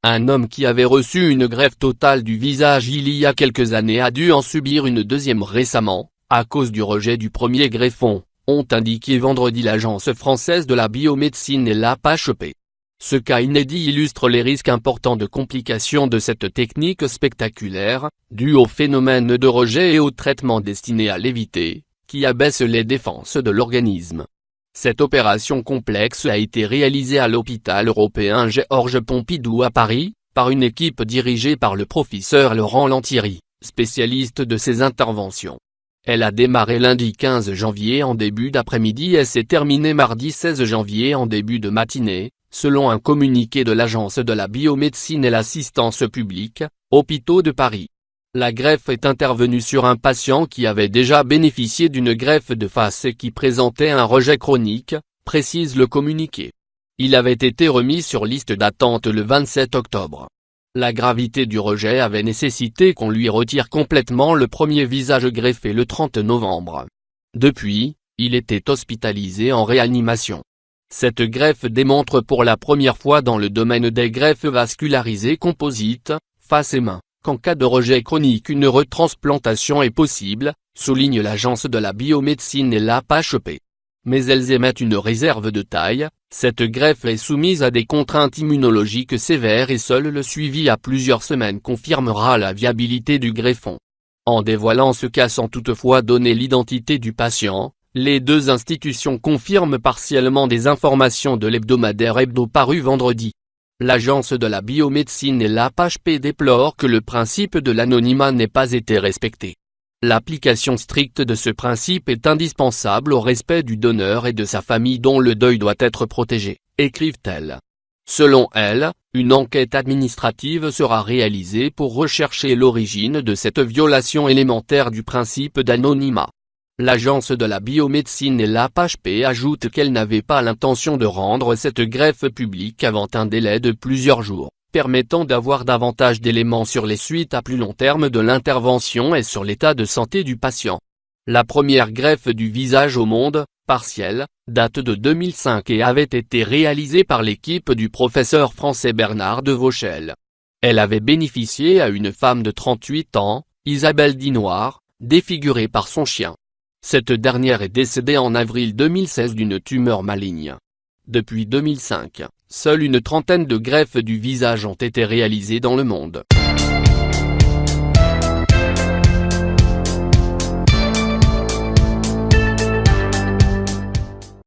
Un homme qui avait reçu une greffe totale du visage il y a quelques années a dû en subir une deuxième récemment, à cause du rejet du premier greffon, ont indiqué vendredi l'Agence française de la biomédecine et l'APHP. Ce cas inédit illustre les risques importants de complications de cette technique spectaculaire, due au phénomène de rejet et au traitement destiné à l'éviter, qui abaisse les défenses de l'organisme. Cette opération complexe a été réalisée à l'hôpital européen Georges Pompidou à Paris, par une équipe dirigée par le professeur Laurent Lantieri, spécialiste de ces interventions. Elle a démarré lundi 15 janvier en début d'après-midi et s'est terminée mardi 16 janvier en début de matinée, selon un communiqué de l'Agence de la biomédecine et l'assistance publique, Hôpitaux de Paris. La greffe est intervenue sur un patient qui avait déjà bénéficié d'une greffe de face et qui présentait un rejet chronique, précise le communiqué. Il avait été remis sur liste d'attente le 27 octobre. La gravité du rejet avait nécessité qu'on lui retire complètement le premier visage greffé le 30 novembre. Depuis, il était hospitalisé en réanimation. Cette greffe démontre pour la première fois dans le domaine des greffes vascularisées composites, face et main, qu'en cas de rejet chronique une retransplantation est possible, souligne l'Agence de la biomédecine et l'APHP. Mais elles émettent une réserve de taille, cette greffe est soumise à des contraintes immunologiques sévères et seul le suivi à plusieurs semaines confirmera la viabilité du greffon. En dévoilant ce cas sans toutefois donner l'identité du patient, les deux institutions confirment partiellement des informations de l'hebdomadaire Hebdo paru vendredi. L'Agence de la biomédecine et l'APHP déplore que le principe de l'anonymat n'ait pas été respecté. L'application stricte de ce principe est indispensable au respect du donneur et de sa famille dont le deuil doit être protégé, écrivent-elles. Selon elles, une enquête administrative sera réalisée pour rechercher l'origine de cette violation élémentaire du principe d'anonymat. L'Agence de la biomédecine et l'APHP ajoute qu'elle n'avait pas l'intention de rendre cette greffe publique avant un délai de plusieurs jours, permettant d'avoir davantage d'éléments sur les suites à plus long terme de l'intervention et sur l'état de santé du patient. La première greffe du visage au monde, partielle, date de 2005 et avait été réalisée par l'équipe du professeur français Bernard de Vauchel. Elle avait bénéficié à une femme de 38 ans, Isabelle Dinoir, défigurée par son chien. Cette dernière est décédée en avril 2016 d'une tumeur maligne. Depuis 2005, seule une trentaine de greffes du visage ont été réalisées dans le monde.